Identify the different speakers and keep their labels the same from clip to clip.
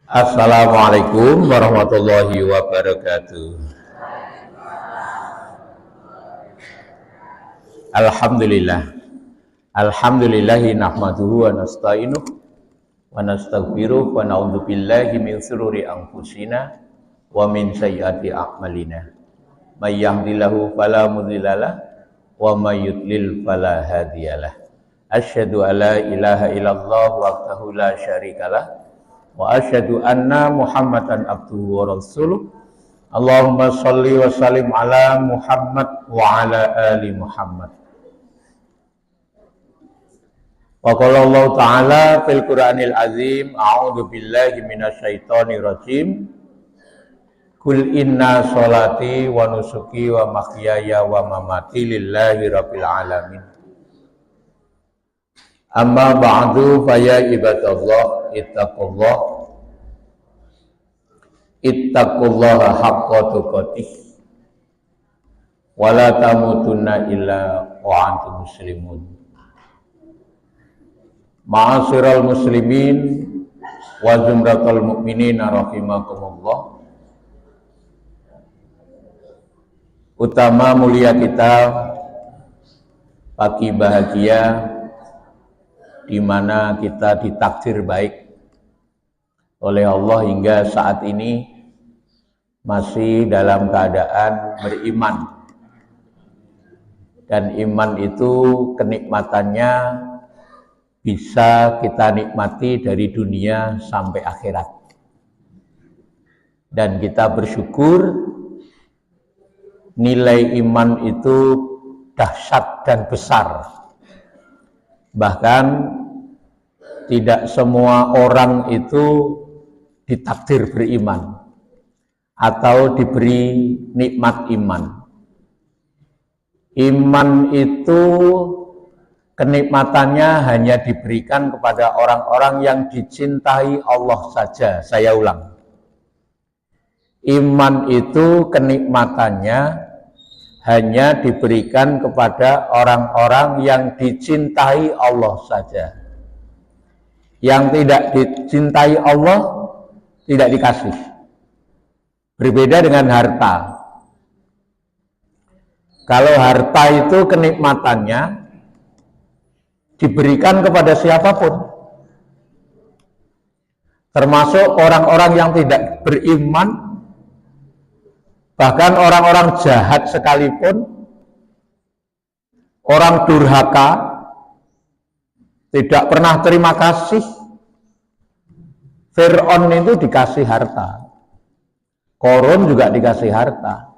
Speaker 1: Assalamualaikum warahmatullahi wabarakatuh. Alhamdulillah. Alhamdulillahi nahmaduhu wa nasta'inuh wa nastaghfiruh wa na'udzu billahi min shururi anfusina wa min sayyiati a'malina. May yahdihillahu fala mudhillalah wa may yudlil fala hadiyalah. Asyhadu an la ilaha illallah wahdahu la syarikalah wa asyhadu anna Muhammadan abduhu wa rasuluh. Allahumma sholli wa sallim ala Muhammad wa ala ali Muhammad. Wa qala Allah ta'ala fil Qur'anil azim, a'udzu billahi minasyaitonir rajim. Kul inna sholati wa nusuki wa mahyaya wa mamati lillahi rabbil alamin. Amma ba'du fa ya ibadallah ittaqullaha haqqa tuqatih wa la tamutunna illa wa antum muslimun. Ma'asyiral muslimin wa zumratul mu'minin rahimakumullah. Utama mulia kita pagi bahagia di mana kita ditakdir baik oleh Allah hingga saat ini masih dalam keadaan beriman. Dan iman itu kenikmatannya bisa kita nikmati dari dunia sampai akhirat. Dan kita bersyukur nilai iman itu dahsyat dan besar. Bahkan tidak semua orang itu ditakdir beriman atau diberi nikmat iman. Iman itu kenikmatannya hanya diberikan kepada orang-orang yang dicintai Allah saja. Saya ulang. Iman itu kenikmatannya hanya diberikan kepada orang-orang yang dicintai Allah saja. Yang tidak dicintai Allah tidak dikasih. Berbeda dengan harta. Kalau harta itu kenikmatannya diberikan kepada siapapun, termasuk orang-orang yang tidak beriman. Bahkan orang-orang jahat sekalipun, orang durhaka, tidak pernah terima kasih. Fir'aun itu dikasih harta, Qarun juga dikasih harta,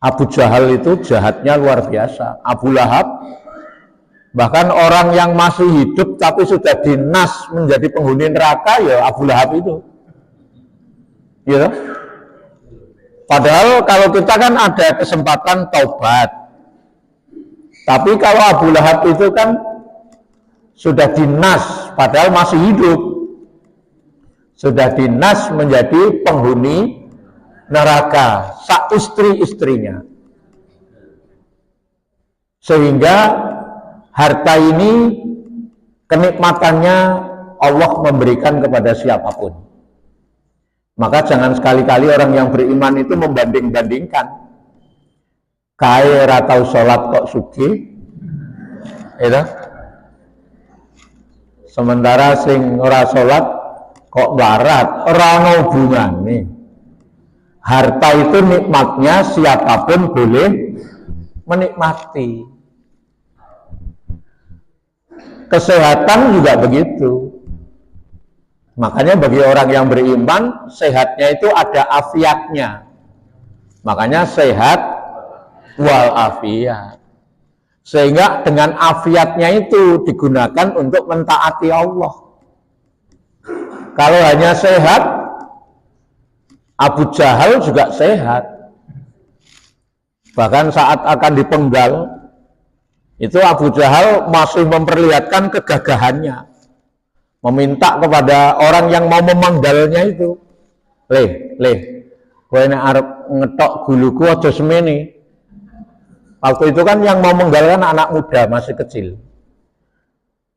Speaker 1: Abu Jahal itu jahatnya luar biasa, Abu Lahab, bahkan orang yang masih hidup tapi sudah dinas menjadi penghuni neraka, ya Abu Lahab itu, gitu. Padahal kalau kita kan ada kesempatan taubat. Tapi kalau Abu Lahab itu kan sudah dinas, padahal masih hidup. Sudah dinas menjadi penghuni neraka, sak istri-istrinya. Sehingga harta ini kenikmatannya Allah memberikan kepada siapapun. Maka jangan sekali-kali orang yang beriman itu membanding-bandingkan. Kae ra tau salat kok sugih. Itu. Sementara sing ora salat kok barat, ora ono hubungane. Harta itu nikmatnya siapapun boleh menikmati. Kesehatan juga begitu. Makanya bagi orang yang beriman, sehatnya itu ada afiatnya. Makanya sehat wal afiat. Sehingga dengan afiatnya itu digunakan untuk mentaati Allah. Kalau hanya sehat, Abu Jahal juga sehat. Bahkan saat akan dipenggal, itu Abu Jahal masih memperlihatkan kegagahannya. Meminta kepada orang yang mau memanggalnya itu, kowe nek arep ngetok guluku aja semene. Waktu itu kan yang mau menggalkan anak muda masih kecil,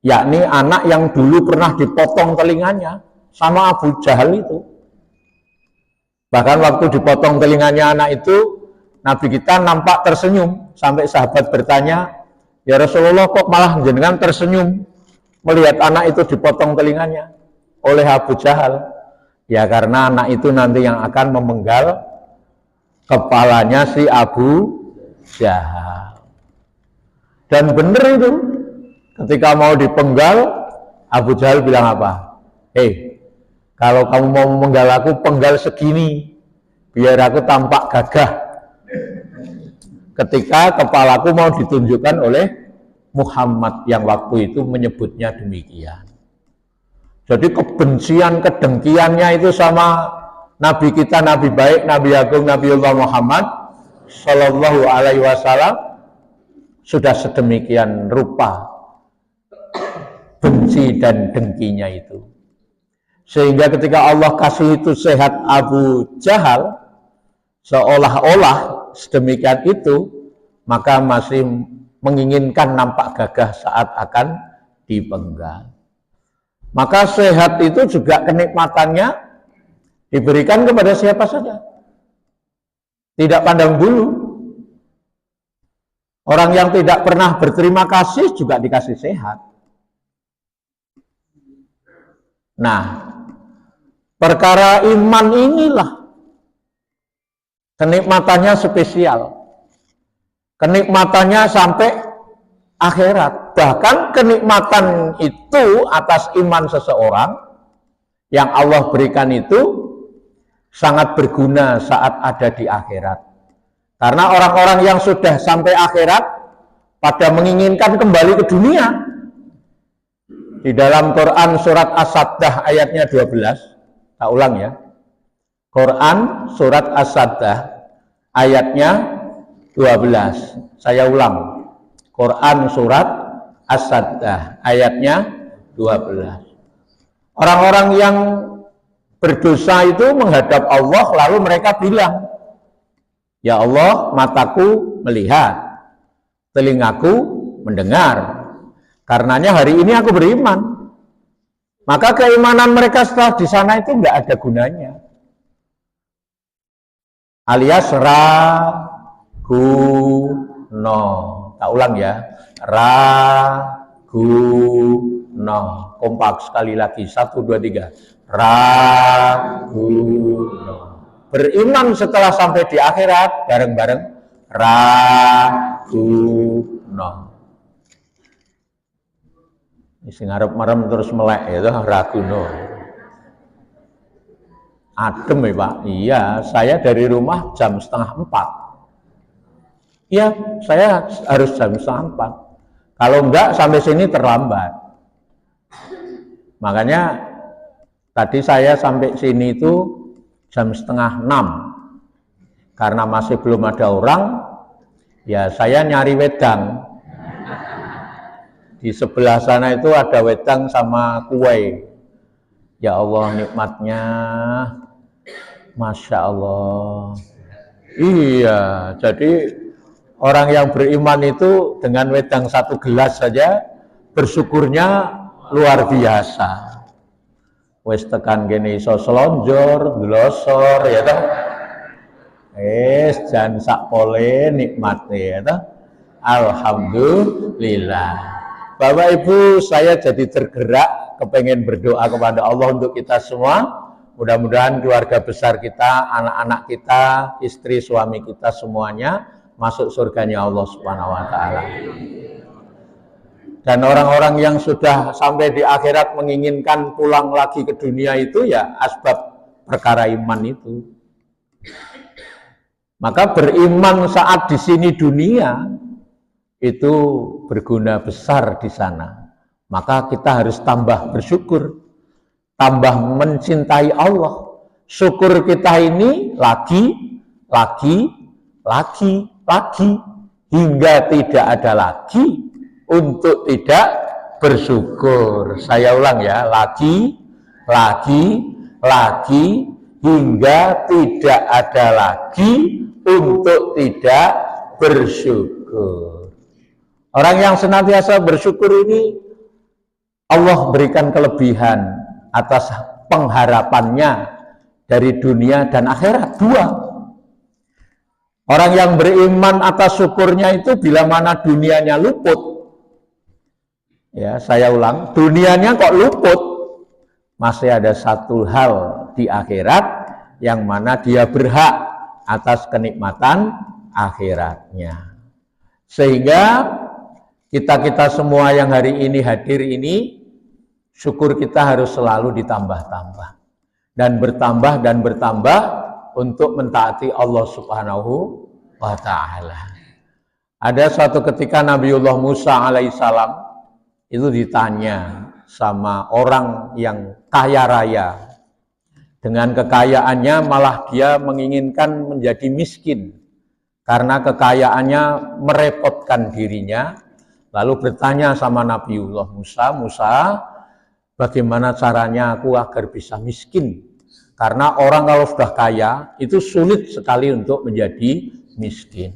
Speaker 1: yakni anak yang dulu pernah dipotong telinganya. sama Abu Jahal itu. Bahkan waktu dipotong telinganya anak itu, Nabi kita nampak tersenyum, sampai sahabat bertanya, ya Rasulullah kok malah jenengan tersenyum melihat anak itu dipotong telinganya oleh Abu Jahal? Ya karena anak itu nanti yang akan memenggal kepalanya si Abu Jahal. Dan benar itu, ketika mau dipenggal, Abu Jahal bilang apa? Kalau kamu mau memenggal aku, penggal segini, biar aku tampak gagah. Ketika kepalaku mau ditunjukkan oleh Muhammad yang waktu itu menyebutnya demikian. Jadi kebencian, kedengkiannya itu sama Nabi kita, Nabi baik, Nabi agung, Nabiullah Muhammad Sallallahu Alaihi Wasallam sudah sedemikian rupa benci dan dengkinya itu. Sehingga ketika Allah kasih itu sehat Abu Jahal, seolah-olah sedemikian itu, maka masih menginginkan nampak gagah saat akan dipenggal. Maka sehat itu juga kenikmatannya diberikan kepada siapa saja, tidak pandang bulu. Orang yang tidak pernah berterima kasih juga dikasih sehat. Nah, perkara iman inilah kenikmatannya spesial. Kenikmatannya sampai akhirat. Bahkan kenikmatan itu atas iman seseorang yang Allah berikan itu sangat berguna saat ada di akhirat. Karena orang-orang yang sudah sampai akhirat pada menginginkan kembali ke dunia. Di dalam Quran surat As-Saddah ayatnya 12, tak ulang ya. Quran surat As-Saddah ayatnya 12. Saya ulang. Quran surat As-Saddah ayatnya 12. Orang-orang yang berdosa itu menghadap Allah lalu mereka bilang, ya Allah, mataku melihat, telingaku mendengar. Karenanya hari ini aku beriman. Maka keimanan mereka setelah di sana itu enggak ada gunanya. Alias raguno. Tak ulang ya. Raguno. Kompak sekali lagi. 1, 2, 3. Raguno. Beriman setelah sampai di akhirat bareng-bareng. Raguno. Isi ngarep merem terus melek itu raguno. Adem ya Pak. Iya, saya dari rumah jam 3:30. Iya, saya harus jam 3:30. Kalau enggak sampai sini terlambat. Makanya tadi saya sampai sini itu jam 5:30. Karena masih belum ada orang, ya saya nyari wedang. Di sebelah sana itu ada wedang sama kue. Ya Allah, nikmatnya, Masya Allah. Iya, jadi orang yang beriman itu dengan wedang 1 gelas saja bersyukurnya luar biasa. Wes tekan gini iso selonjor, glosor ya toh. Jan sakpole nikmatnya ya toh. Alhamdulillah. Bapak Ibu, saya jadi tergerak kepengen berdoa kepada Allah untuk kita semua. Mudah-mudahan keluarga besar kita, anak-anak kita, istri, suami kita semuanya masuk surganya Allah Subhanahu wa taala. Dan orang-orang yang sudah sampai di akhirat menginginkan pulang lagi ke dunia itu ya asbab perkara iman itu. Maka beriman saat di sini dunia itu berguna besar di sana. Maka kita harus tambah bersyukur, tambah mencintai Allah. Syukur kita ini lagi, hingga tidak ada lagi untuk tidak bersyukur. Saya ulang ya, lagi, hingga tidak ada lagi untuk tidak bersyukur. Orang yang senantiasa bersyukur ini Allah berikan kelebihan atas pengharapannya dari dunia dan akhirat. Dua. Orang yang beriman atas syukurnya itu bila mana dunianya luput. Ya, saya ulang, dunianya kok luput, masih ada satu hal di akhirat yang mana dia berhak atas kenikmatan akhiratnya. Sehingga kita semua yang hari ini hadir ini, syukur kita harus selalu ditambah-tambah dan bertambah untuk mentaati Allah Subhanahu wa ta'ala. Ada suatu ketika Nabiullah Musa alaihissalam itu ditanya sama orang yang kaya raya. Dengan kekayaannya malah dia menginginkan menjadi miskin karena kekayaannya merepotkan dirinya. Lalu bertanya sama Nabiullah Musa, bagaimana caranya aku agar bisa miskin? Karena orang kalau sudah kaya itu sulit sekali untuk menjadi miskin.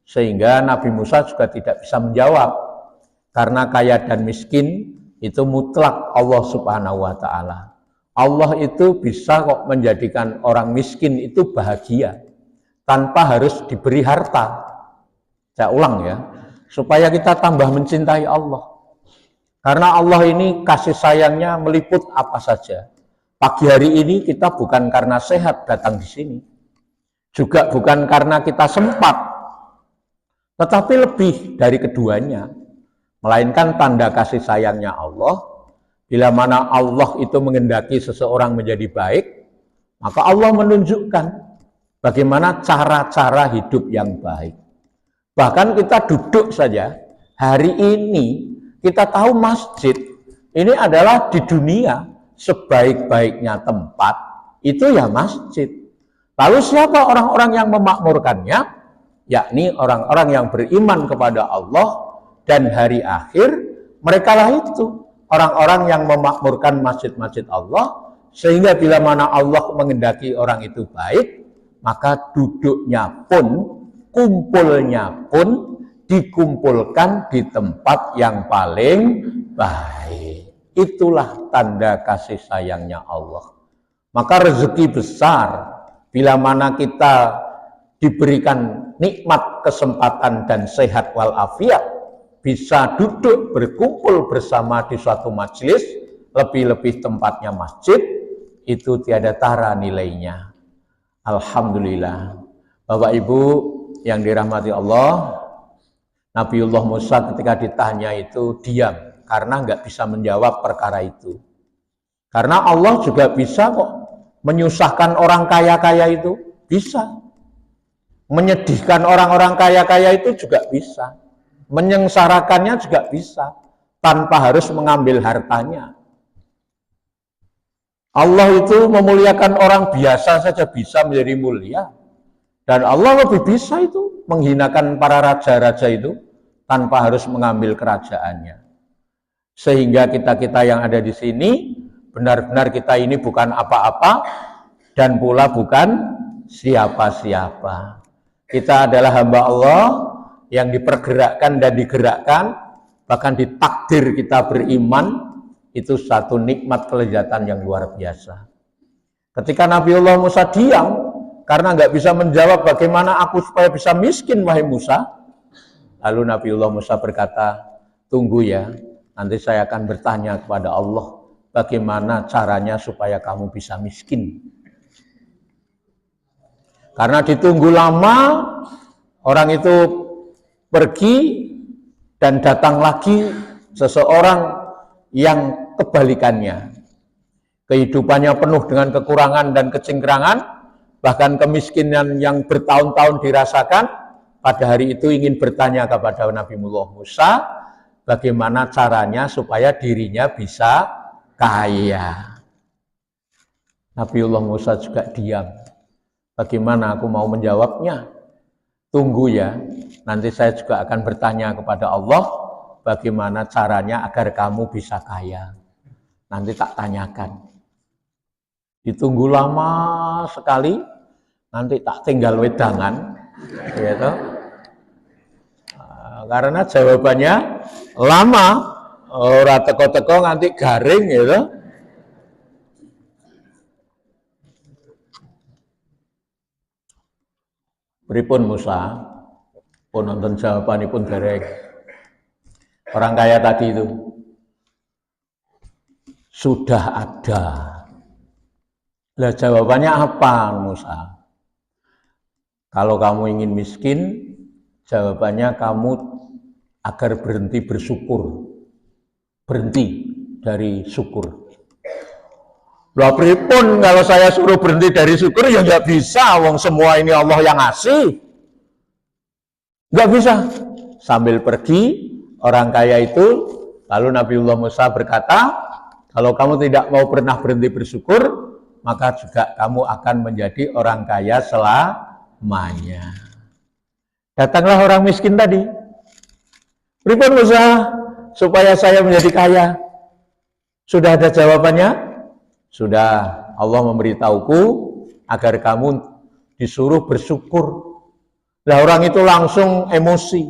Speaker 1: Sehingga Nabi Musa juga tidak bisa menjawab. Karena kaya dan miskin itu mutlak Allah Subhanahu wa ta'ala. Allah itu bisa kok menjadikan orang miskin itu bahagia tanpa harus diberi harta. Saya ulang ya, supaya kita tambah mencintai Allah. Karena Allah ini kasih sayangnya meliput apa saja. Pagi hari ini kita bukan karena sehat datang di sini. Juga bukan karena kita sempat. Tetapi lebih dari keduanya. Melainkan tanda kasih sayangnya Allah. Bila mana Allah itu menghendaki seseorang menjadi baik, maka Allah menunjukkan bagaimana cara-cara hidup yang baik. Bahkan kita duduk saja, hari ini kita tahu masjid ini adalah di dunia sebaik-baiknya tempat, itu ya masjid. Lalu siapa orang-orang yang memakmurkannya? Yakni orang-orang yang beriman kepada Allah dan hari akhir, mereka lah itu orang-orang yang memakmurkan masjid-masjid Allah, sehingga bila mana Allah menghendaki orang itu baik, maka duduknya pun, kumpulnya pun dikumpulkan di tempat yang paling baik. Itulah tanda kasih sayangnya Allah. Maka rezeki besar bila mana kita diberikan nikmat, kesempatan dan sehat walafiat, bisa duduk berkumpul bersama di suatu majelis, lebih-lebih tempatnya masjid, itu tiada tara nilainya. Alhamdulillah. Bapak Ibu yang dirahmati Allah, Nabiullah Musa ketika ditanya itu diam karena nggak bisa menjawab perkara itu. Karena Allah juga bisa kok menyusahkan orang kaya-kaya itu, bisa. Menyedihkan orang-orang kaya-kaya itu juga bisa. Menyengsarakannya juga bisa, tanpa harus mengambil hartanya. Allah itu memuliakan orang biasa saja bisa menjadi mulia. Dan Allah lebih bisa itu menghinakan para raja-raja itu tanpa harus mengambil kerajaannya. Sehingga kita-kita yang ada di sini, benar-benar kita ini bukan apa-apa dan pula bukan siapa-siapa. Kita adalah hamba Allah yang dipergerakkan dan digerakkan, bahkan ditakdir kita beriman, itu satu nikmat kelezatan yang luar biasa. Ketika Nabiullah Musa diam, karena nggak bisa menjawab bagaimana aku supaya bisa miskin, wahai Musa. Lalu Nabiullah Musa berkata, tunggu ya, nanti saya akan bertanya kepada Allah, bagaimana caranya supaya kamu bisa miskin. Karena ditunggu lama, orang itu pergi dan datang lagi seseorang yang kebalikannya. Kehidupannya penuh dengan kekurangan dan kecingkrangan, bahkan kemiskinan yang bertahun-tahun dirasakan. Pada hari itu ingin bertanya kepada Nabiullah Musa, bagaimana caranya supaya dirinya bisa kaya. Nabiullah Musa juga diam. Bagaimana aku mau menjawabnya? Tunggu ya, nanti saya juga akan bertanya kepada Allah, bagaimana caranya agar kamu bisa kaya. Nanti tak tanyakan. Ditunggu lama sekali, nanti tak tinggal wedangan, gitu. Karena jawabannya lama, ora teko-teko nganti garing, gitu. Pripun Musa? Pun nonton jawabanipun dereng. Orang kaya tadi itu sudah ada. Lah jawabannya apa Musa? Kalau kamu ingin miskin, jawabannya kamu agar berhenti bersyukur. Berhenti dari syukur. Lah pripun kalau saya suruh berhenti dari syukur ya nggak bisa, wong semua ini Allah yang ngasih. Nggak bisa. Sambil pergi, orang kaya itu, lalu Nabiullah Musa berkata, kalau kamu tidak mau pernah berhenti bersyukur, maka juga kamu akan menjadi orang kaya selamanya. Datanglah orang miskin tadi. Pripun Musa supaya saya menjadi kaya? Sudah ada jawabannya? Sudah. Allah memberitahuku agar kamu disuruh bersyukur. Lah orang itu langsung emosi.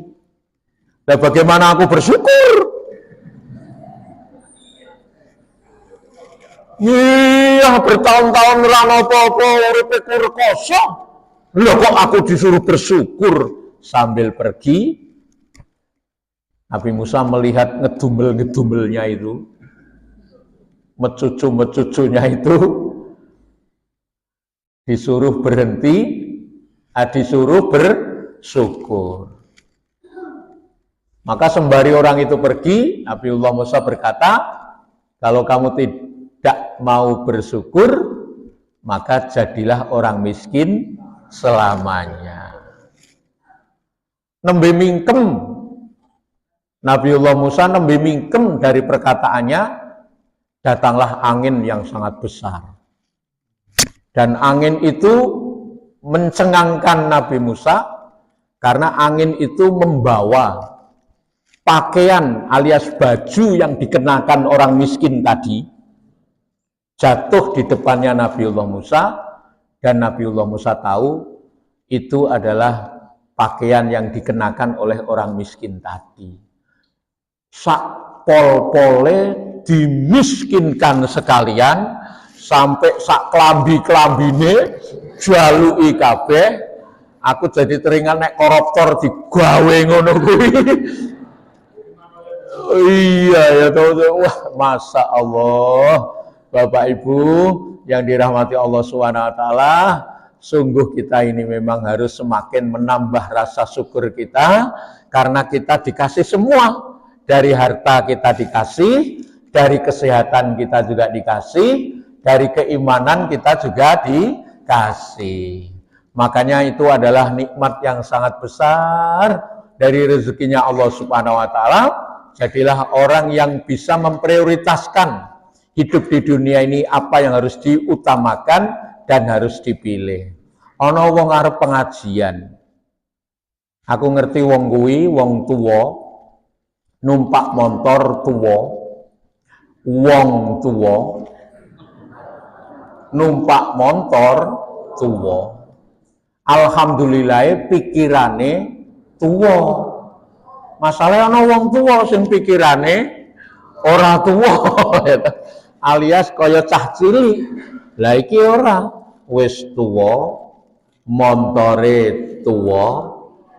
Speaker 1: Lah bagaimana aku bersyukur? Iya, bertahun-tahun ora apa-apa uripe kosong. Loh kok aku disuruh bersyukur? Sambil pergi, Nabi Musa melihat ngedumel-ngedumelnya itu, mecucu-mecucunya itu, disuruh berhenti, disuruh bersyukur. Maka sembari orang itu pergi, Nabiullah Musa berkata, kalau kamu tidak mau bersyukur, maka jadilah orang miskin selamanya. Nembe mingkem, Nabiullah Musa nembe mingkem dari perkataannya, datanglah angin yang sangat besar. Dan angin itu mencengangkan Nabi Musa, karena angin itu membawa pakaian alias baju yang dikenakan orang miskin tadi, jatuh di depannya Nabiullah Musa, dan Nabiullah Musa tahu itu adalah pakaian yang dikenakan oleh orang miskin tadi. Sak pol-pole dimiskinkan sekalian, sampai sak klambi-klambine jalui kabeh. Aku jadi teringat nek koruptor digawe ngono kuwi. Iya ya tahu. Wah, Masya Allah, Bapak Ibu yang dirahmati Allah SWT, sungguh kita ini memang harus semakin menambah rasa syukur kita, karena kita dikasih semua. Dari harta kita dikasih, dari kesehatan kita juga dikasih, dari keimanan kita juga dikasih. Makanya itu adalah nikmat yang sangat besar dari rezekinya Allah Subhanahu wa taala. Jadilah orang yang bisa memprioritaskan hidup di dunia ini, apa yang harus diutamakan dan harus dipilih. Ana wong arep pengajian. Aku ngerti wong kuwi wong tuwa, numpak motor tuwa, wong tuwa, numpak motor tuwa. Alhamdulillah pikirane tuwa. Masalahnya ana wong tuwa sing pikirane ora tuwa, alias kaya cah cilik. Lah iki ora, wis tuwa, montore tuwa,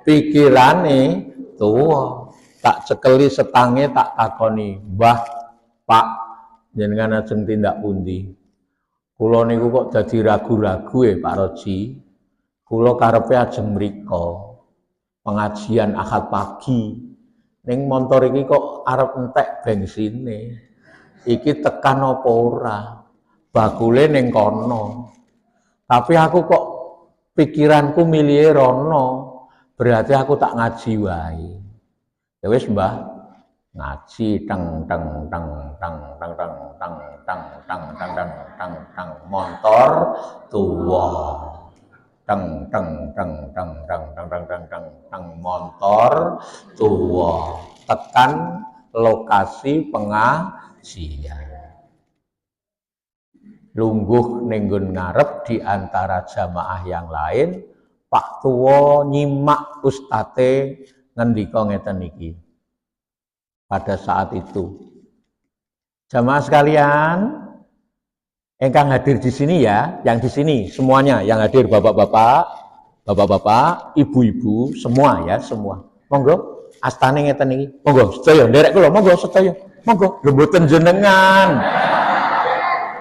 Speaker 1: pikirane tuwa. Tak cekeli setange, tak takoni, "Mbah, Pak, jenengan ajeng tindak pundi? Kula niku kok dadi ragu-ragu Pak Roji. Kula karepe ajeng mriko pengajian Ahad pagi. Ning montor iki kok arep entek bensine. Iki tekan apa ora? Bakule ning kono. Tapi aku kok pikiranku milih rono. Berarti aku tak ngaji wae." Ya wis Mbah, ngaji teng teng teng teng teng teng teng teng teng teng teng teng teng motor tuwa. Teng teng teng teng teng teng teng teng teng teng motor tuwa. Tekan lokasi pengajian. Lungguh ning nggon ngarep di antara jamaah yang lain, Pak Tuwa nyimak ustate ngendika ngeten iki. Pada saat itu, jamaah sekalian, engkang hadir di sini ya, yang di sini semuanya yang hadir, bapak-bapak, Bapak-bapak, ibu-ibu, semua ya, semua. Monggo, astane ngeten iki. Monggo, sedaya nderek kula, monggo sedaya. Monggo, lho mboten jenengan.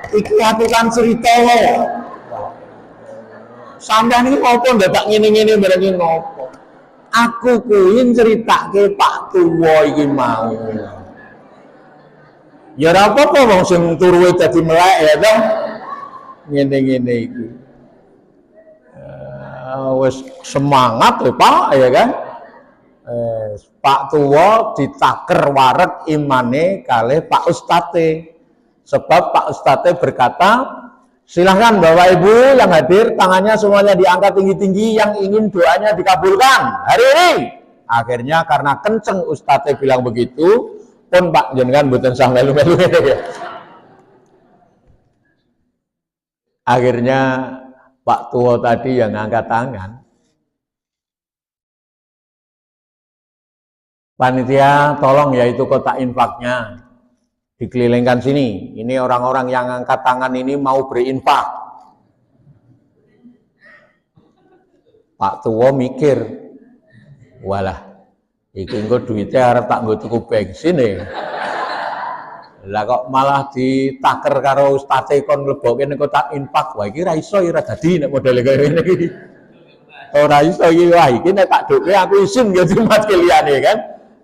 Speaker 1: Iki aku kan cerita wae. Sampeyan iki apa ndak tak ngene-ngene bareng iki ngopo? Aku kuwi critake Pak Tuwa iki mau. Ya ora apa-apa wong sing turuwe dadi melek ya toh. Ngene-ngene iki. Wis semangat ya Pak ya kan. Pak Tuwa ditaker wareg imane kalih Pak Ustate. Sebab Pak Ustate berkata, silahkan Bapak Ibu yang hadir, tangannya semuanya diangkat tinggi-tinggi yang ingin doanya dikabulkan hari ini. Akhirnya karena kenceng Ustate bilang begitu, pun Pak jenengan mboten sah melu-melu. Akhirnya Pak Tuwa tadi yang angkat tangan. Panitia tolong ya itu kotak infaknya dikelilingkan sini. Ini orang-orang yang angkat tangan ini mau berinfak. Pak Tuwa mikir, walah, iki engko duitnya arep tak nggo tuku bensin e. Lah kok malah ditaker karo ustate kon mlebokke ning kotak infak. Wah iki ra iso ora dadi nek modele kaya ngene iki. Ora iso iki, wah iki nek tak dhuke aku isin ya Jumat keliyane kan.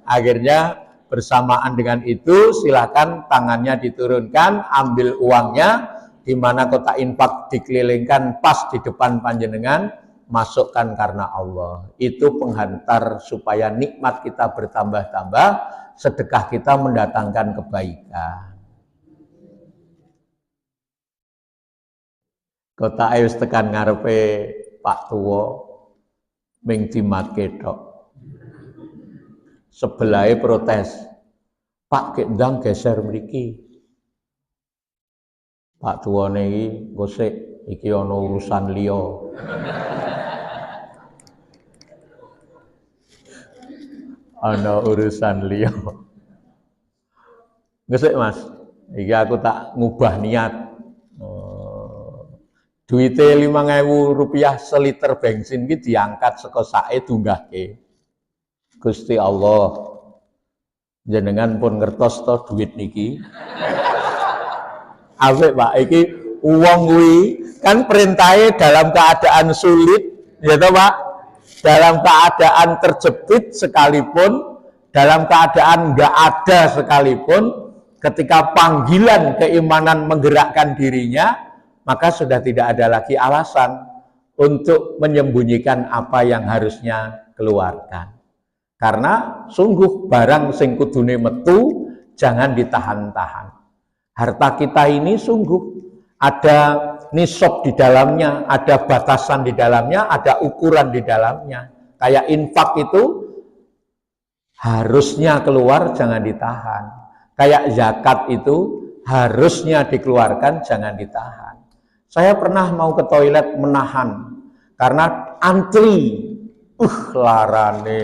Speaker 1: Akhirnya bersamaan dengan itu silakan tangannya diturunkan, ambil uangnya, di mana kotak infak dikelilingkan pas di depan panjenengan, masukkan karena Allah. Itu penghantar supaya nikmat kita bertambah-tambah, sedekah kita mendatangkan kebaikan. Kotak wis tekan ngarepe Pak Tuwa ming dimatke tok. Sebelahnya protes, Pak kendang geser mriki. Pak Tuwane iki gosek iki ana urusan liya. Ana urusan liya. Gosek Mas, iki aku tak ngubah niat. Duite 5.000 rupiah seliter bensin iki diangkat saka sake dunggahke. Gusti Allah, jenengan pun ngertos to duit niki. Apik Pak, iki uang kuwi kan perintahnya dalam keadaan sulit, ya toh Pak? Dalam keadaan terjepit sekalipun, dalam keadaan nggak ada sekalipun, ketika panggilan keimanan menggerakkan dirinya, maka sudah tidak ada lagi alasan untuk menyembunyikan apa yang harusnya keluarkan. Karena sungguh barang sing kudune metu jangan ditahan-tahan. Harta kita ini sungguh ada nisab di dalamnya, ada batasan di dalamnya, ada ukuran di dalamnya. Kayak infak itu harusnya keluar, jangan ditahan. Kayak zakat itu harusnya dikeluarkan, jangan ditahan. Saya pernah mau ke toilet menahan karena antri. Larane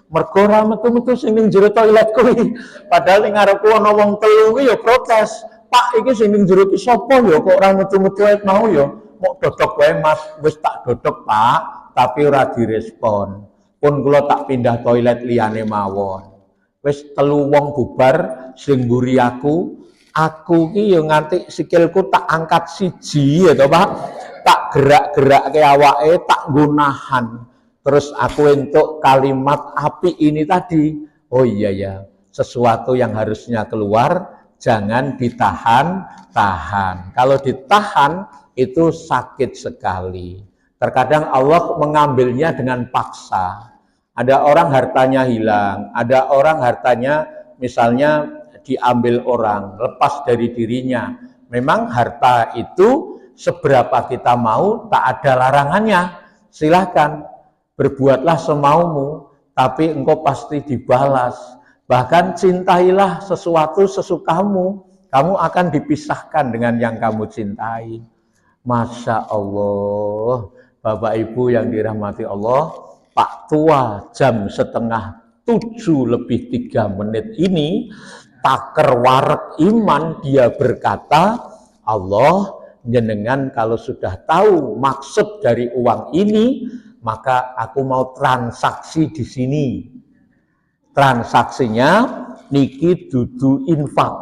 Speaker 1: mergo ora metu-metu sing ning jero toilet kuwi. Padahal ning ngarepku ana wong telu kuwi ya protes. Pak iki sing ning jero ki sapa ya kok ora metu-metu mau ya. Mok dodok wae Mas, wis tak dodok Pak, tapi ora direspon. Pun kula tak pindah toilet liyane mawon. Wis telu wong bubar sing mburi aku ki ya nganti sikilku tak angkat siji ya toh Pak. Tak gerak-gerak ke awake, tak gunahan. Terus aku untuk kalimat api ini tadi. Oh iya ya, sesuatu yang harusnya keluar jangan ditahan-tahan. Kalau ditahan itu sakit sekali. Terkadang Allah mengambilnya dengan paksa. Ada orang hartanya hilang, ada orang hartanya misalnya diambil orang, lepas dari dirinya. Memang harta itu seberapa kita mau, tak ada larangannya. Silahkan, berbuatlah semaumu, tapi engkau pasti dibalas. Bahkan cintailah sesuatu sesukamu, kamu akan dipisahkan dengan yang kamu cintai. Masya Allah, Bapak Ibu yang dirahmati Allah, Pak Tua jam 6:07 ini, taker wareg iman, dia berkata, Allah jenengan kalau sudah tahu maksud dari uang ini, maka aku mau transaksi di sini. Transaksinya niki dudu infak.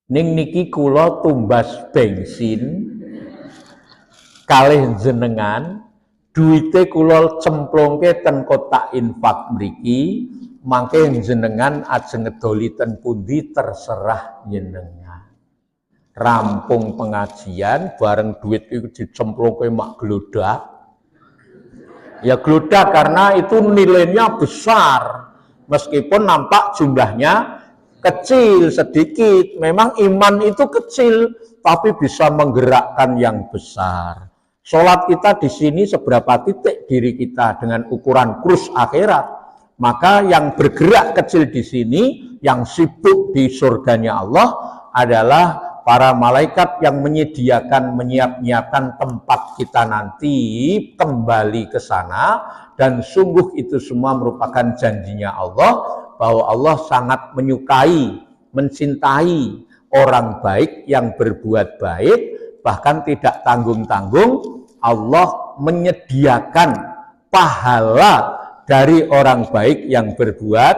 Speaker 1: Ning niki kula tumbas bensin kalih jenengan, duite kula cemplungke ten kotak infak mriki, mangke jenengan ajeng ngedoli ten pundi terserah jenengan. Rampung pengajian bareng duit itu dicemplungke mak glodak. Ya glodak karena itu nilainya besar. Meskipun nampak jumlahnya kecil sedikit. Memang iman itu kecil tapi bisa menggerakkan yang besar. Sholat kita di sini seberapa titik diri kita dengan ukuran krus akhirat. Maka yang bergerak kecil di sini, yang sibuk di surganya Allah adalah para malaikat yang menyiapkan tempat kita nanti kembali ke sana, dan sungguh itu semua merupakan janjinya Allah bahwa Allah sangat menyukai, mencintai orang baik yang berbuat baik, bahkan tidak tanggung-tanggung Allah menyediakan pahala dari orang baik yang berbuat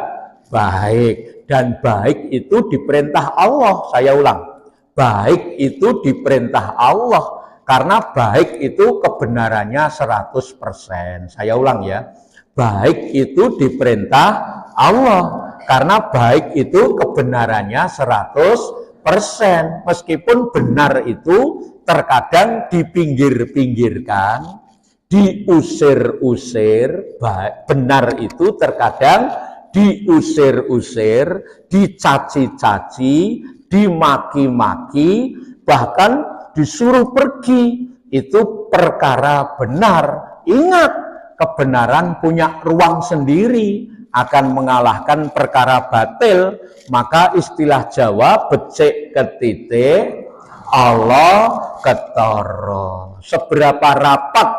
Speaker 1: baik, dan baik itu diperintah Allah. Saya ulang, baik itu diperintah Allah, karena baik itu kebenarannya 100%. Saya ulang ya, baik itu diperintah Allah, karena baik itu kebenarannya 100%. Meskipun benar itu terkadang dipinggir-pinggirkan, diusir-usir, benar itu terkadang diusir-usir, dicaci-caci, dimaki-maki, bahkan disuruh pergi. Itu perkara benar. Ingat, kebenaran punya ruang sendiri, akan mengalahkan perkara batil. Maka istilah Jawa becik ketitik, Allah ketara. Seberapa rapat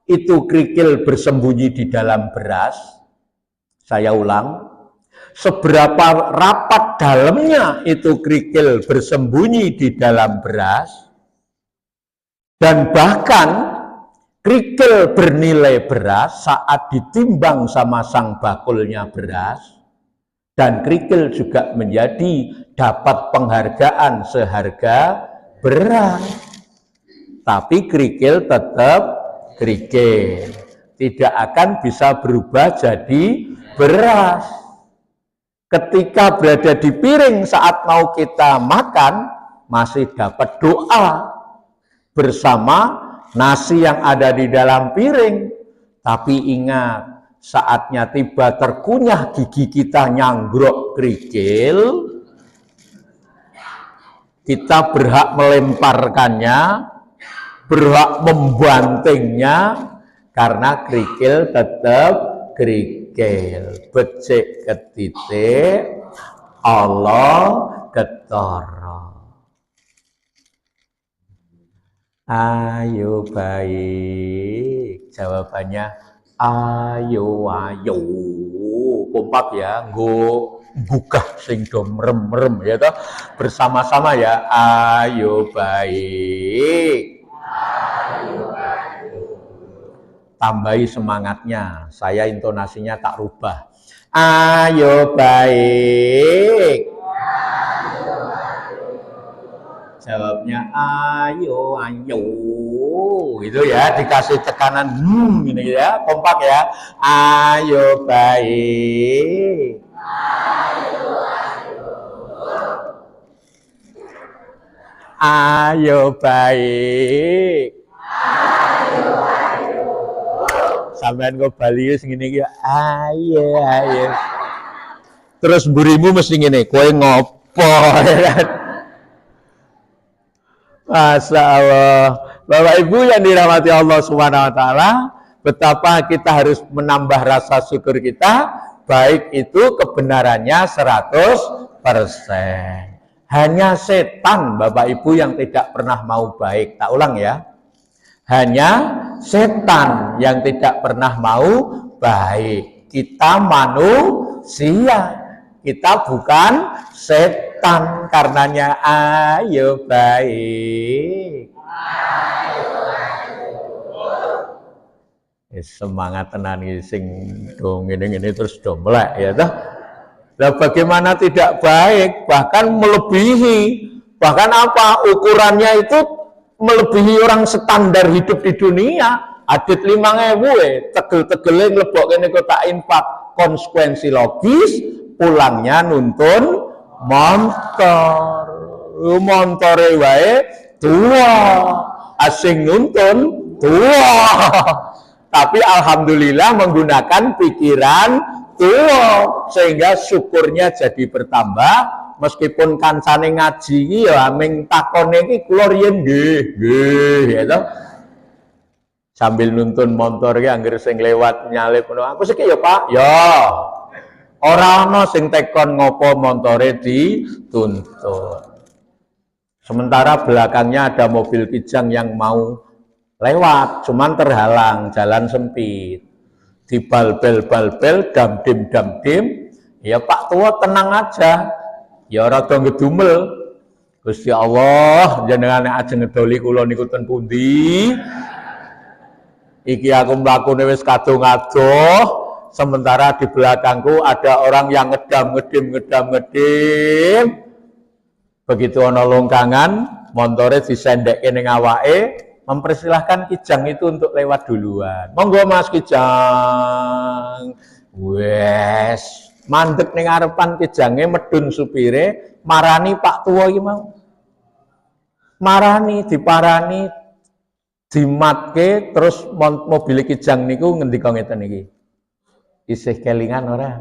Speaker 1: itu kerikil bersembunyi di dalam beras? Saya ulang, seberapa rapat dalamnya itu kerikil bersembunyi di dalam beras, dan bahkan kerikil bernilai beras saat ditimbang sama sang bakulnya beras, dan kerikil juga dapat penghargaan seharga beras. Tapi kerikil tetap kerikil, tidak akan bisa berubah jadi beras. Ketika berada di piring saat mau kita makan, masih dapat doa bersama nasi yang ada di dalam piring. Tapi ingat, saatnya tiba terkunyah gigi kita nyanggrok kerikil, kita berhak melemparkannya, berhak membantingnya, karena kerikil tetap kerikil. Becik ketitik, Allah ketara. Ayo baik. Jawabannya ayo. Kompak ya, nggo buka sing do merem-merem ya toh. Bersama-sama ya. Ayo baik. Tambahi semangatnya, saya intonasinya tak rubah. Ayo baik. Jawabnya ayo. Gitu ya, dikasih tekanan ini ya, kompak ya. Ayo baik. Ayo baik. Sampean kok Bali wis ngene iki, ayo. Terus mburimu mesti ngene, kowe ngopo ya kan? Masya Allah. Bapak Ibu yang dirahmati Allah Subhanahu wa taala, betapa kita harus menambah rasa syukur kita, baik itu kebenarannya 100%. Hanya setan Bapak Ibu yang tidak pernah mau baik. Tak ulang ya. Hanya setan yang tidak pernah mau baik. Kita manusia. Kita bukan setan, karenanya ayo baik. Semangat tenan sing do ngene-ngene terus do melek ya toh. Lah bagaimana tidak baik, bahkan melebihi. Bahkan apa? Ukurannya itu melebihi orang standar hidup di dunia. Adit 5.000 tegel-tegele nglebokke ning kotak infak, konsekuensi logis pulangnya nuntun motor. Montore wae tua, asing nuntun tua. Tapi alhamdulillah menggunakan pikiran tua sehingga syukurnya jadi bertambah. Meskipun kancane ngaji ya aming takone iki kula riyen nggih ya toh. Sambil nuntun motor ki anggere sing lewat nyalip ngono. Aku sik ya Pak. Ya. Ora ana sing tekon ngopo montore dituntun. Sementara belakangnya ada mobil kijang yang mau lewat, cuman terhalang, jalan sempit. Dibal-bel, damdim, ya Pak tua tenang aja. Ya rada ngedumel. Gusti Allah, jenengan ajeng ngedoli kula niku ten pundi? Iki aku mlakune wis kadung-adoh, sementara di belakangku ada orang yang ngedam-ngedim. Begitu ana longkangan, montore disendekke ning awake, mempersilahkan kijang itu untuk lewat duluan. Monggo Mas Kijang. Wes, mandek ning ngarepan kijange medun supire, marani Pak Tua iki mau. Marani, diparani, dimatke terus mobil kijang niku ngendika ngeten iki. Isih kelingan ora?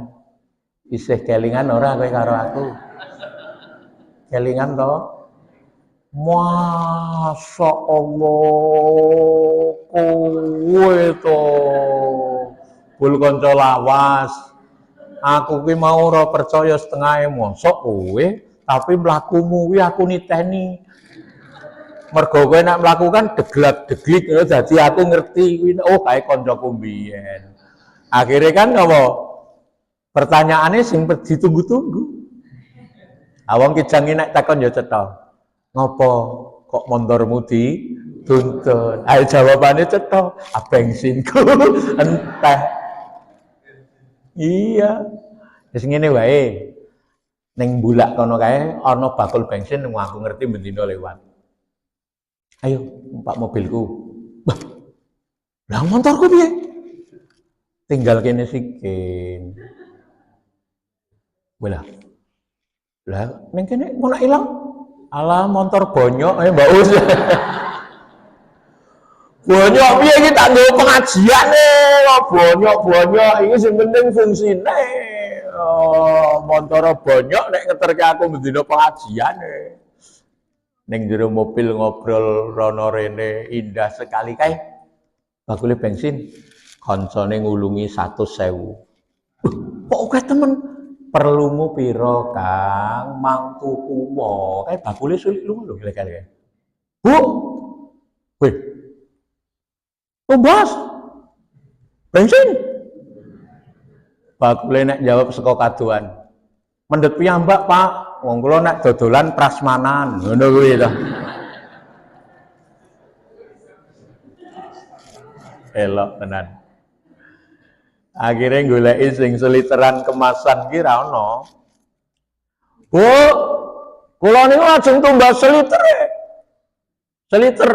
Speaker 1: Isih kelingan ora kowe karo aku? Kelingan to? Masya Allah, kowe to bul kanca lawas. Aku ki mau ora percaya setengah mosok kowe, tapi mlakumu kuwi aku niteni. Mergo kowe nek mlakukan deglak-deglik ngono dadi aku ngerti kuwi oh kae kancaku mbiyen. Akhire kan apa? Pertanyaane sing ditunggu-tunggu. Awang kijang nek takon ya cetha. Ngopo kok motormu dituntun? Ayo jawabannya cetha, bensinku enteh. Iya. Wis ngene wae. Ning bulak kono kae ana bakul bensin aku ngerti bendina lewat. Ayo, numpak mobilku. Lah motorku piye? Tinggal kene sikit. Wala. Lah ning kene kok nak ilang? Alah motor bonyok Mbak Us. Bonyok piye iki tak nggo pengajiane kok bonyok iki sing penting fungsine. Oh, motor bonyok nek ngeterke aku mendina pengajiane. Ning jero mobil ngobrol rono rene indah sekali kae. Bakule bensin kancane ngulungi 100.000. Kok akeh temen? Perlumu piro Kang? Mangtuku wae. Kae bakule sulit lunga lho lek-lek. Bu. Weh. Oh, Bos. Bensin. Bakule nek jawab saka kaduan. Mendhet piyambak, Pak. Wong kula nek dodolan prasmanan. Ngono kuwi to. Elok tenan. Akhirnya goleki sing seliteran kemasan ki ra ono. Bu, kula niku lajeng tumbas seliter. Seliter.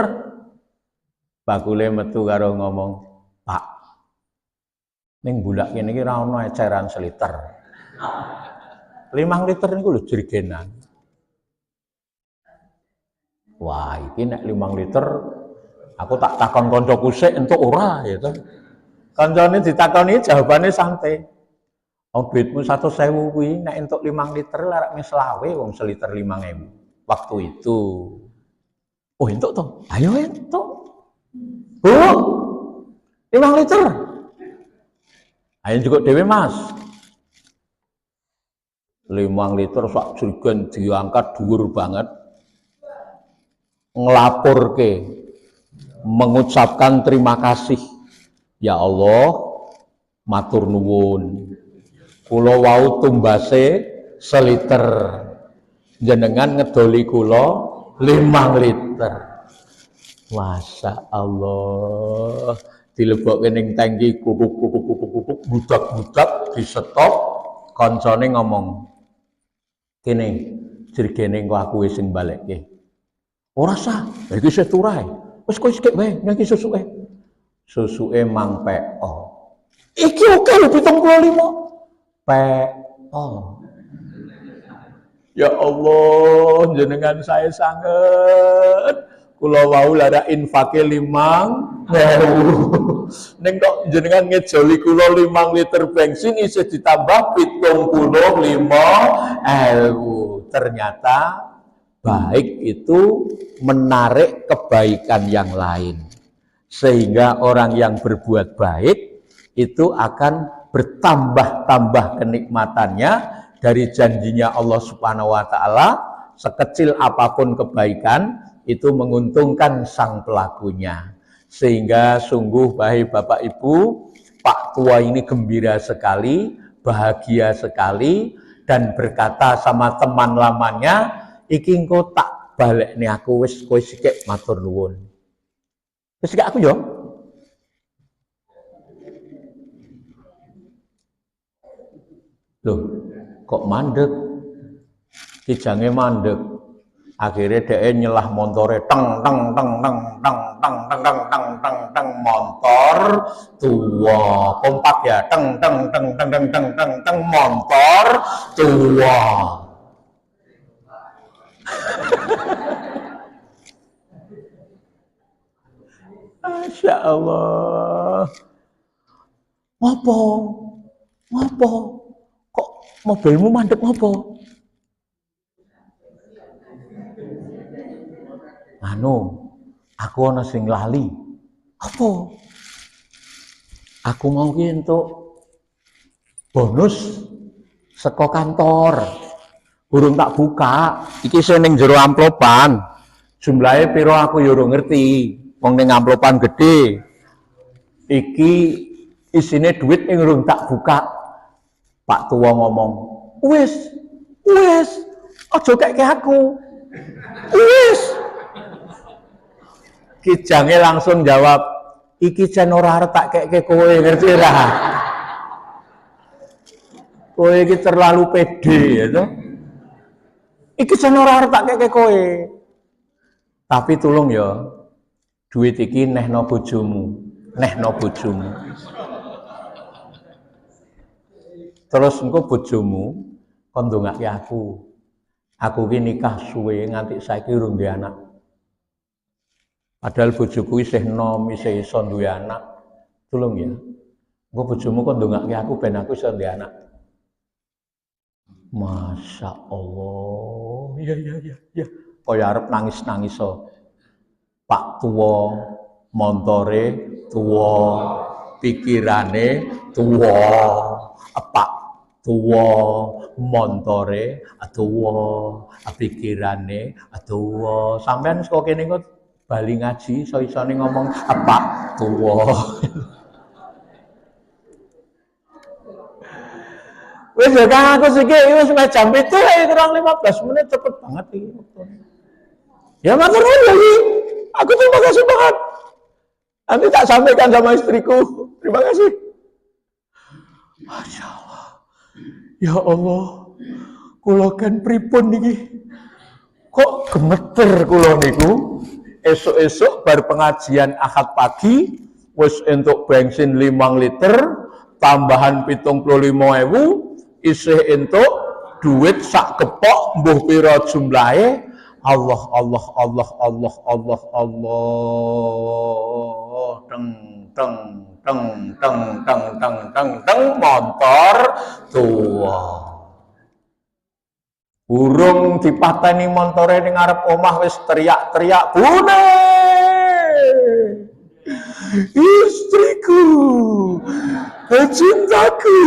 Speaker 1: Bakule metu karo ngomong, "Pak, ning bulak kene iki ra ono eceran seliter. 5 liter niku lho jerigenan." Wah, iki nek 5 liter aku tak takon kancaku sik entuk ora ya to. Kancane ditakoni jawabane santai. Wong duitmu 100.000 kuwi nek entuk 5 liter larak wis selawe wong seliter 5.000. Waktu itu. Oh, entuk to. Ayo entuk. Bu. 5 liter. Ayo cukup dhewe, Mas. 5 liter sak jerigen diangkat dhuwur banget. Ngelapurke, mengucapkan terima kasih. Ya Allah, matur nuwun. Kula wau tumbase seliter. Jenengan ngedoli kula 5 liter. Masya Allah. Dilebokke ning tangki kukuk budak-budak disetop, koncone ngomong, kene jirgene engko aku wis sing balekke. Ora sah, iki wis turae. Wis kowe sikik wae nang susuke. Susuke Mang Peko. Iki oke lho 75. Peko. Ya Allah, jenengan saya sanget. Kula wau lara infake 5.000. Ning kok jenengan ngejoli kula 5 liter bensin isih ditambah 75.000. Ternyata baik itu menarik kebaikan yang lain. Sehingga orang yang berbuat baik itu akan bertambah-tambah kenikmatannya dari janjinya Allah Subhanahu wa taala. Sekecil apapun kebaikan itu menguntungkan sang pelakunya. Sehingga sungguh baik Bapak Ibu, Pak Tua ini gembira sekali, bahagia sekali, dan berkata sama teman lamanya, iki engko tak balekne aku wis kowe sithik matur nuwun. Wis sithik aku yo. Loh, kok mandek? Kijange mandek. Akhirnya dia nyelah montore teng motor tua kompak ya teng motor tua. Masya Allah. Ngopo? Kok mobilmu mandek ngopo? Aku ana sing lali. Apa? Aku mau ki entuk bonus saka kantor. Urung tak buka. Iki sing ning jero amplopan. Jumlahe pira aku ya ora ngerti. Wong ning amplopan gede. Iki isine duit ing urung tak buka. Pak Tua ngomong, "Wis. Aja keke aku. Wis." Kijange langsung jawab, iki jan ora arep tak keke kowe, ngerti ora? Kowe iki terlalu pede ya toh. Iki jan ora arep tak keke kowe. Tapi tulung ya, duit iki nehno bojomu. Terus engko bojomu kon ndongake aku. Aku ki nikah suwe nganti saiki urung duwe anak. Padahal bojoku isih nom, isih iso duwe anak. Tulung ya. Engko bojomu kon ndongake aku ben aku iso duwe anak. Masya Allah. Ya. Kaya arep nangis-nangis so. Pak Tua, montore tua, pikirane tua. Pak Tua, montore tua, pikirane tua. Sampean kok kene kok bali ngaji iso-isone ngomong apa tua. Wis ya Kang aku siki wis jam 7 kurang 15 menit cepet banget iki. Ya matur nuwun lagi. Aku terima kasih banget. Nanti tak sampaikan sama istriku. Terima kasih. Masya Allah. Ya Allah. Kula kan pripun niki? Kok gemeter kula niku? Esok-esok bar pengajian Ahad pagi wis entuk bensin 5 liter tambahan 75.000 isih entuk duit sak kepok mbuh pira jumlahe Allah teng motor tua. Urung dipateni montore ning ngarep omah wis teriak-teriak, "Bune! Istriku! Cintaku!"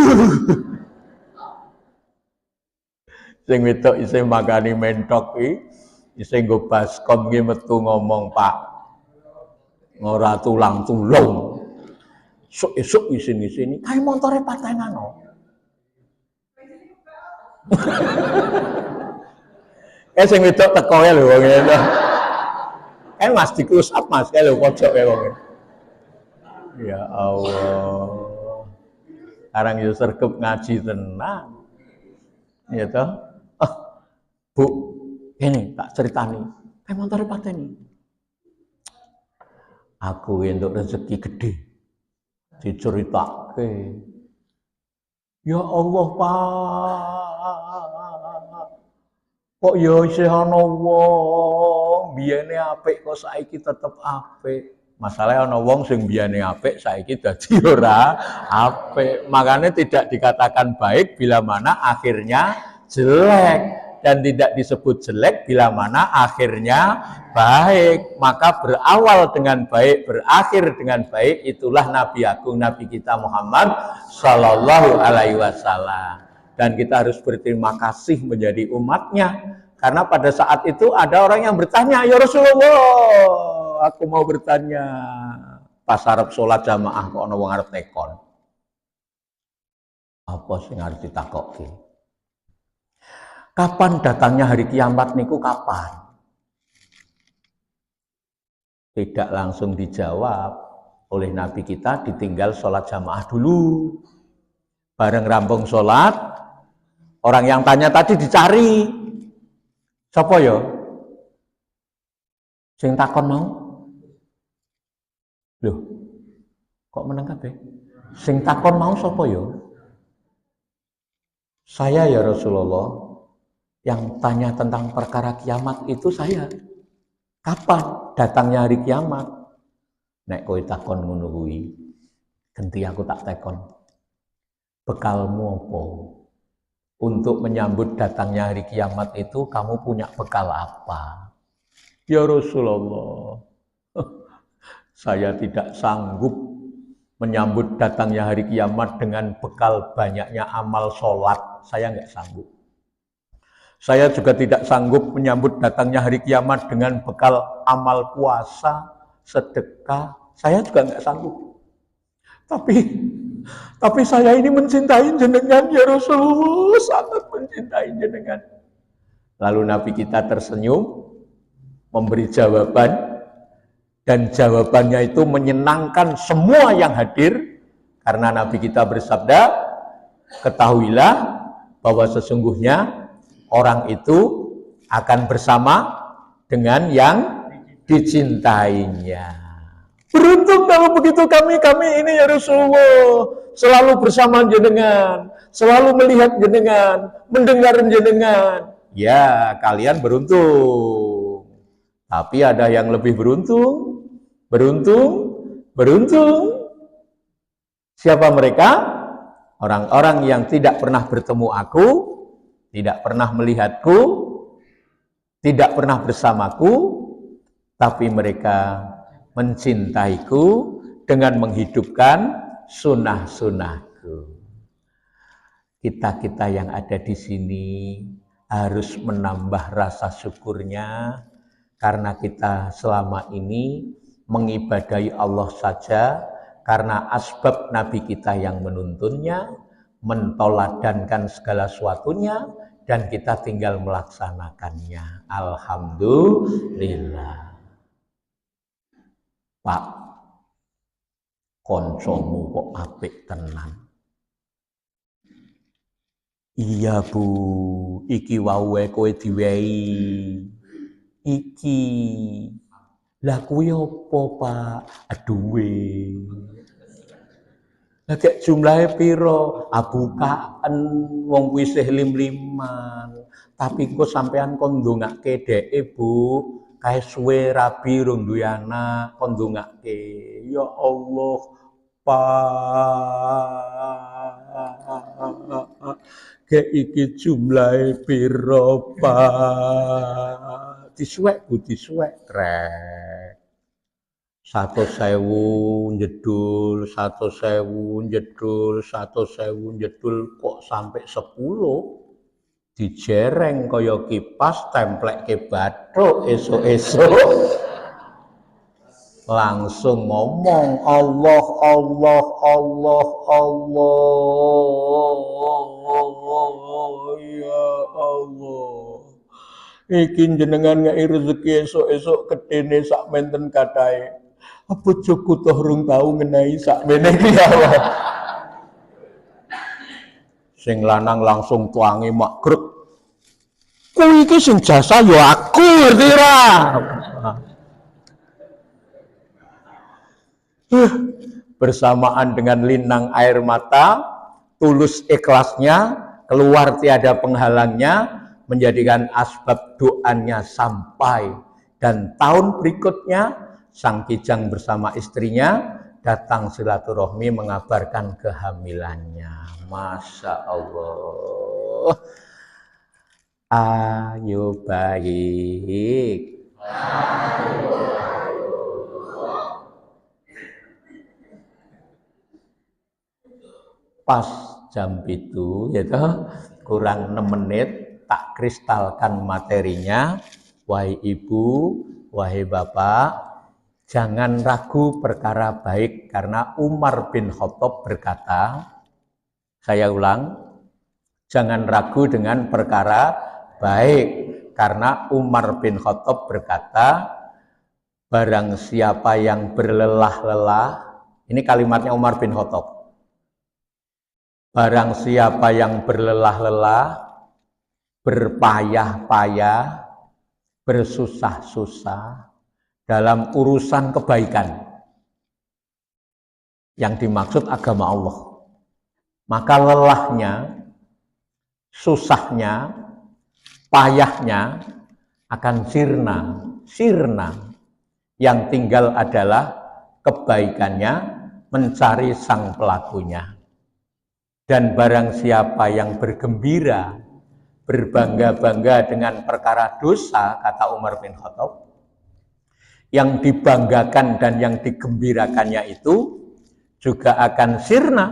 Speaker 1: Sing wedok isih makani mentok iki, isih nggo baskom iki metu ngomong, "Pak, ora tulang-tulung. Esuk-esuk isin-isini, kae montore patenan no." Sing wedok teko ya lho wong ngene. Mas di close up Mas kae lho pojok ya wong. Ya Allah. Sekarang yo sergep ngaji tenang. Ya toh? Oh, Bu, ini tak ceritani. Montore pateni. Aku entuk rezeki gede. Diceritake. Ya Allah, Pak. Kok ya isih ana wong biyene apik kok saiki tetep apik. Masalahnya ana wong sing biyane apik saiki dadi ora apik. Makanya tidak dikatakan baik bila mana akhirnya jelek dan tidak disebut jelek bila mana akhirnya baik. Maka berawal dengan baik, berakhir dengan baik, itulah Nabi Agung Nabi kita Muhammad Sallallahu Alaihi Wasallam. Dan kita harus berterima kasih menjadi umatnya. Karena pada saat itu ada orang yang bertanya, ya Rasulullah, aku mau bertanya, pas arep sholat jamaah kok ana wong arep tekon. Apa sing harus ditakoki? Kapan datangnya hari kiamat niku kapan? Tidak langsung dijawab oleh Nabi kita, ditinggal sholat jamaah dulu. Bareng rampung sholat, orang yang tanya tadi dicari. Sapa ya? Sing takon mau? Loh, kok meneng kabeh? Sing takon mau sapa ya? Saya ya Rasulullah. Yang tanya tentang perkara kiamat itu saya. Kapan datangnya hari kiamat? Nek kowe takon ngono kuwi, genti aku tak tekon. Bekalmu apa? Untuk menyambut datangnya hari kiamat itu kamu punya bekal apa? Ya Rasulullah, saya tidak sanggup menyambut datangnya hari kiamat dengan bekal banyaknya amal sholat. Saya nggak sanggup. Saya juga tidak sanggup menyambut datangnya hari kiamat dengan bekal amal puasa, sedekah. Saya juga nggak sanggup. Tapi saya ini mencintai jenengan ya Rasulullah, sangat mencintai jenengan. Lalu Nabi kita tersenyum, memberi jawaban, dan jawabannya itu menyenangkan semua yang hadir, karena Nabi kita bersabda, ketahuilah bahwa sesungguhnya orang itu akan bersama dengan yang dicintainya. Beruntung kalau begitu kami ini ya Rasulullah selalu bersama jenengan, selalu melihat jenengan, mendengar jenengan. Ya, kalian beruntung. Tapi ada yang lebih beruntung. Siapa mereka? Orang-orang yang tidak pernah bertemu aku, tidak pernah melihatku, tidak pernah bersamaku, tapi mereka mencintaiku dengan menghidupkan sunnah-sunnahku. Kita yang ada di sini harus menambah rasa syukurnya karena kita selama ini mengibadahi Allah saja karena asbab Nabi kita yang menuntunnya, mentoladankan segala sesuatunya, dan kita tinggal melaksanakannya. Alhamdulillah. Pak, koncomu kok apik tenan. Iya Bu, iki wae kowe diwehi. Iki. Lah kuwi apa, Pak? Aduwe. Lah kek jumlahe pira? Abukaan wong kuwi isih lim-liman. Tapi kok sampean kon ndongake dheke, Bu. Kae suwe rabi rung duwe anak kon ndongake. Ya Allah, Pak. Kek iki jumlahe pira, Pak? Disuwek Bu, disuwek rek. 100.000 jedul, 100.000 jedul, 100.000 jedul kok sampai 10 dijereng kaya kipas templek ke bathuk esuk-esuk. langsung ngomong Allah Allah Allah Allah ya Allah. Iki jenengan ngei rezeki esuk-esuk ketene sak menten kathahé. Apa cukup toh rung tau ngenai sak mene iki ya Allah. Sing lanang langsung tuangi mak grek. Kuwi iki sing jasa ya aku ngerti ra. Bersamaan dengan linang air mata, tulus ikhlasnya, keluar tiada penghalangnya, menjadikan asbab doanya sampai. Dan tahun berikutnya, sang kijang bersama istrinya datang silaturahmi mengabarkan kehamilannya. Masya Allah. Ayo baik. Pas jam itu, yaitu kurang 6 menit, tak kristalkan materinya. Wahai ibu, wahai bapak, jangan ragu perkara baik, karena Umar bin Khattab berkata, saya ulang, jangan ragu dengan perkara baik, karena Umar bin Khattab berkata, barang siapa yang berlelah-lelah, ini kalimatnya Umar bin Khattab, barang siapa yang berlelah-lelah, berpayah-payah, bersusah-susah dalam urusan kebaikan, yang dimaksud agama Allah, maka lelahnya, susahnya, payahnya akan sirna. Yang tinggal adalah kebaikannya, mencari sang pelakunya. Dan barang siapa yang bergembira, berbangga-bangga dengan perkara dosa, kata Umar bin Khattab, yang dibanggakan dan yang digembirakannya itu juga akan sirna.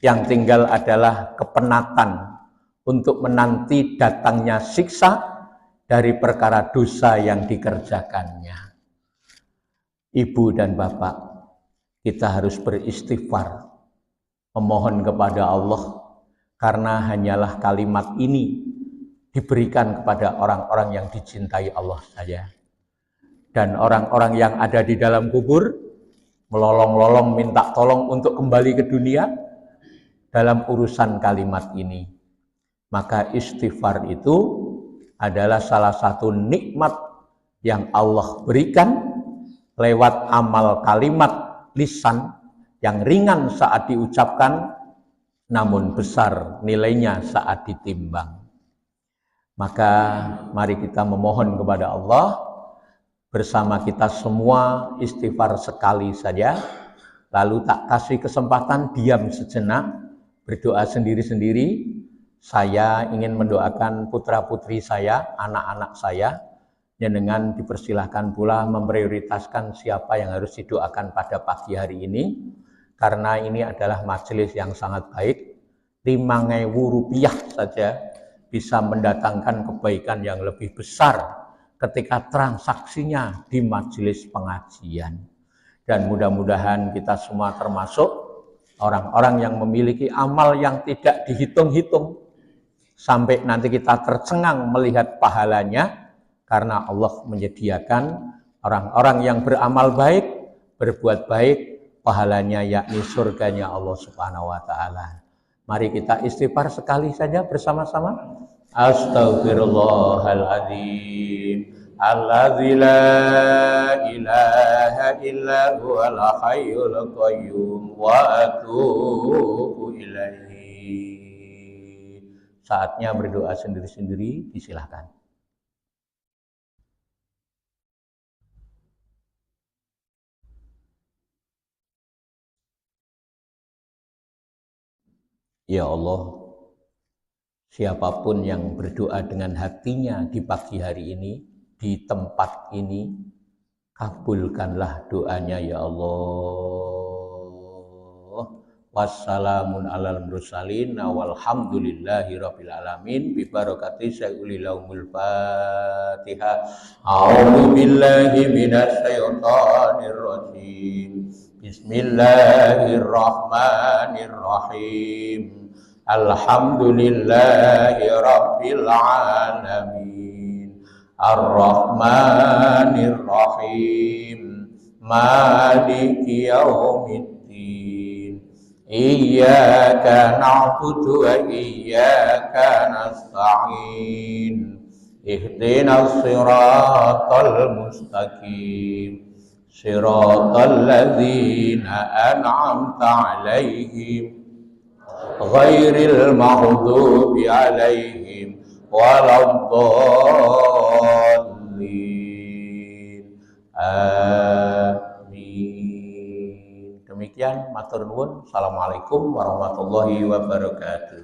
Speaker 1: Yang tinggal adalah kepenatan untuk menanti datangnya siksa dari perkara dosa yang dikerjakannya. Ibu dan bapak, kita harus beristighfar, memohon kepada Allah, karena hanyalah kalimat ini diberikan kepada orang-orang yang dicintai Allah saja. Dan orang-orang yang ada di dalam kubur melolong-lolong minta tolong untuk kembali ke dunia dalam urusan kalimat ini. Maka istighfar itu adalah salah satu nikmat yang Allah berikan lewat amal kalimat lisan yang ringan saat diucapkan, namun besar nilainya saat ditimbang. Maka mari kita memohon kepada Allah, bersama kita semua istighfar sekali saja, lalu tak kasih kesempatan diam sejenak, berdoa sendiri-sendiri. Saya ingin mendoakan putra-putri saya, anak-anak saya, dengan dipersilahkan pula memprioritaskan siapa yang harus didoakan pada pagi hari ini, karena ini adalah majelis yang sangat baik. 5.000 rupiah saja bisa mendatangkan kebaikan yang lebih besar ketika transaksinya di majelis pengajian. Dan mudah-mudahan kita semua termasuk orang-orang yang memiliki amal yang tidak dihitung-hitung, sampai nanti kita tercengang melihat pahalanya, karena Allah menyediakan orang-orang yang beramal baik, berbuat baik, pahalanya yakni surganya Allah Subhanahu wa Ta'ala. Mari kita istighfar sekali saja bersama-sama. Astaghfirullahaladzim, alladzi la ilaha illa huwal hayyul qayyum wa atubu ilaihi. Saatnya berdoa sendiri-sendiri, disilahkan. Ya Allah, siapapun yang berdoa dengan hatinya di pagi hari ini, di tempat ini, kabulkanlah doanya ya Allah. wassalamun alal mursalin walhamdulillahi rabbil alamin bi barakati sayyidil laumul Fatihah. A'udzu billahi minasy syaithanir rajim. Bismillahirrahmanirrahim. Alhamdulillahi rabbil alamin. Ar-Rahmanir Rahim. Maliki yaumiddin. Iyyaka na'budu wa iyyaka nasta'in. Ihdinas siratal mustaqim. Siratal ladzina an'amta 'alaihim ghairil maghdubi 'alaihim waladdallin. Amin. Demikian matur nuwun. Assalamualaikum warahmatullahi wabarakatuh.